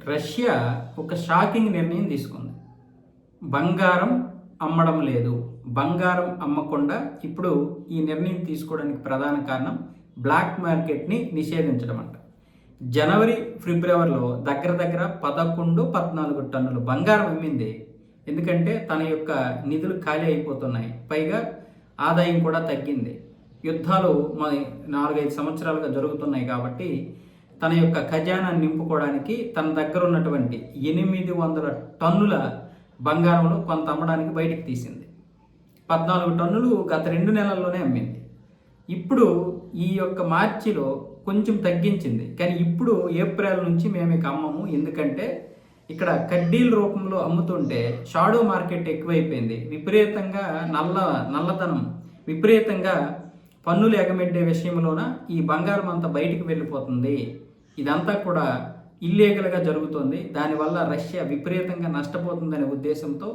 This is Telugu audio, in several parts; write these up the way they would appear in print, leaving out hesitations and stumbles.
రష్యా ఒక షాకింగ్ నిర్ణయం తీసుకుంది. బంగారం అమ్మడం లేదు. బంగారం అమ్మకుండా ఇప్పుడు ఈ నిర్ణయం తీసుకోవడానికి ప్రధాన కారణం బ్లాక్ మార్కెట్ని నిషేధించడం అంట. జనవరి, ఫిబ్రవరిలో దగ్గర దగ్గర 11-14 టన్నులు బంగారం అమ్మింది. ఎందుకంటే తన యొక్క నిధులు ఖాళీ అయిపోతున్నాయి. పైగా ఆదాయం కూడా తగ్గింది. యుద్ధాలు 4-5 సంవత్సరాలుగా జరుగుతున్నాయి కాబట్టి తన యొక్క ఖజానాన్ని నింపుకోవడానికి తన దగ్గర ఉన్నటువంటి 800 టన్నుల బంగారంలో కొంత అమ్మడానికి బయటికి తీసింది. 14 టన్నులు గత 2 నెలల్లోనే అమ్మింది. ఇప్పుడు ఈ యొక్క మార్చిలో కొంచెం తగ్గించింది. కానీ ఇప్పుడు ఏప్రిల్ నుంచి మేము ఇక అమ్మము. ఎందుకంటే ఇక్కడ కడ్డీల రూపంలో అమ్ముతుంటే షాడో మార్కెట్ ఎక్కువైపోయింది. విపరీతంగా నల్లధనం విపరీతంగా పన్నులు ఎగమెట్టే విషయంలోన ఈ బంగారం అంతా బయటికి వెళ్ళిపోతుంది. ఇదంతా కూడా ఇల్లీగల్గా జరుగుతుంది. దానివల్ల రష్యా విపరీతంగా నష్టపోతుందనే ఉద్దేశంతో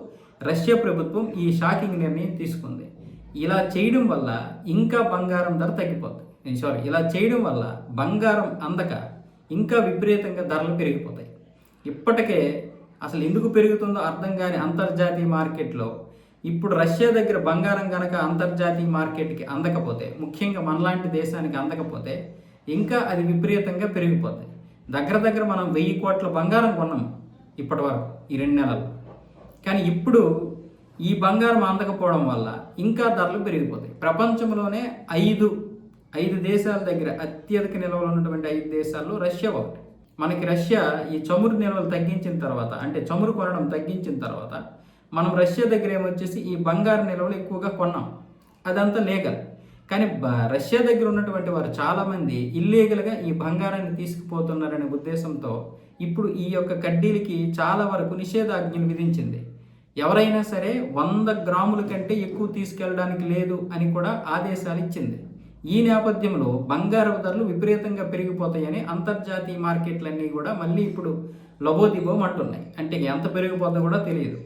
రష్యా ప్రభుత్వం ఈ షాకింగ్ నిర్ణయం తీసుకుంది. ఇలా చేయడం వల్ల ఇంకా బంగారం ధర తగ్గిపోతుంది. ఇలా చేయడం వల్ల బంగారం అందక ఇంకా విపరీతంగా ధరలు పెరిగిపోతాయి. ఇప్పటికే అసలు ఎందుకు పెరుగుతుందో అర్థం కాని అంతర్జాతీయ మార్కెట్లో ఇప్పుడు రష్యా దగ్గర బంగారం కనుక అంతర్జాతీయ మార్కెట్కి అందకపోతే, ముఖ్యంగా మనలాంటి దేశానికి అందకపోతే ఇంకా అది విపరీతంగా పెరిగిపోతాయి. దగ్గర దగ్గర మనం 1000 కోట్ల బంగారం కొన్నాం ఇప్పటి వరకు ఈ 2 నెలలు. కానీ ఇప్పుడు ఈ బంగారం అందకపోవడం వల్ల ఇంకా ధరలు పెరిగిపోతాయి. ప్రపంచంలోనే 5 దేశాల దగ్గర అత్యధిక నిల్వలు ఉన్నటువంటి 5 దేశాల్లో రష్యా ఒకటి. మనకి రష్యా ఈ చమురు నిల్వలు తగ్గించిన తర్వాత, అంటే చమురు కొనడం తగ్గించిన తర్వాత మనం రష్యా దగ్గర ఏమొచ్చేసి ఈ బంగారు నిల్వలు ఎక్కువగా కొన్నాం. అదంతా లీగల్. కానీ రష్యా దగ్గర ఉన్నటువంటి వారు చాలామంది ఇల్లీగల్గా ఈ బంగారాన్ని తీసుకుపోతున్నారనే ఉద్దేశంతో ఇప్పుడు ఈ యొక్క కడ్డీలకి చాలా వరకు నిషేధాజ్ఞలు విధించింది. ఎవరైనా సరే 100 గ్రాముల కంటే ఎక్కువ తీసుకెళ్ళడానికి లేదు అని కూడా ఆదేశాలు ఇచ్చింది. ఈ నేపథ్యంలో బంగారపు ధరలు విపరీతంగా పెరిగిపోతాయని అంతర్జాతీయ మార్కెట్లన్నీ కూడా మళ్ళీ ఇప్పుడు లబోదిబోమంటున్నాయి. అంటే ఎంత పెరిగిపోతుందో కూడా తెలియదు.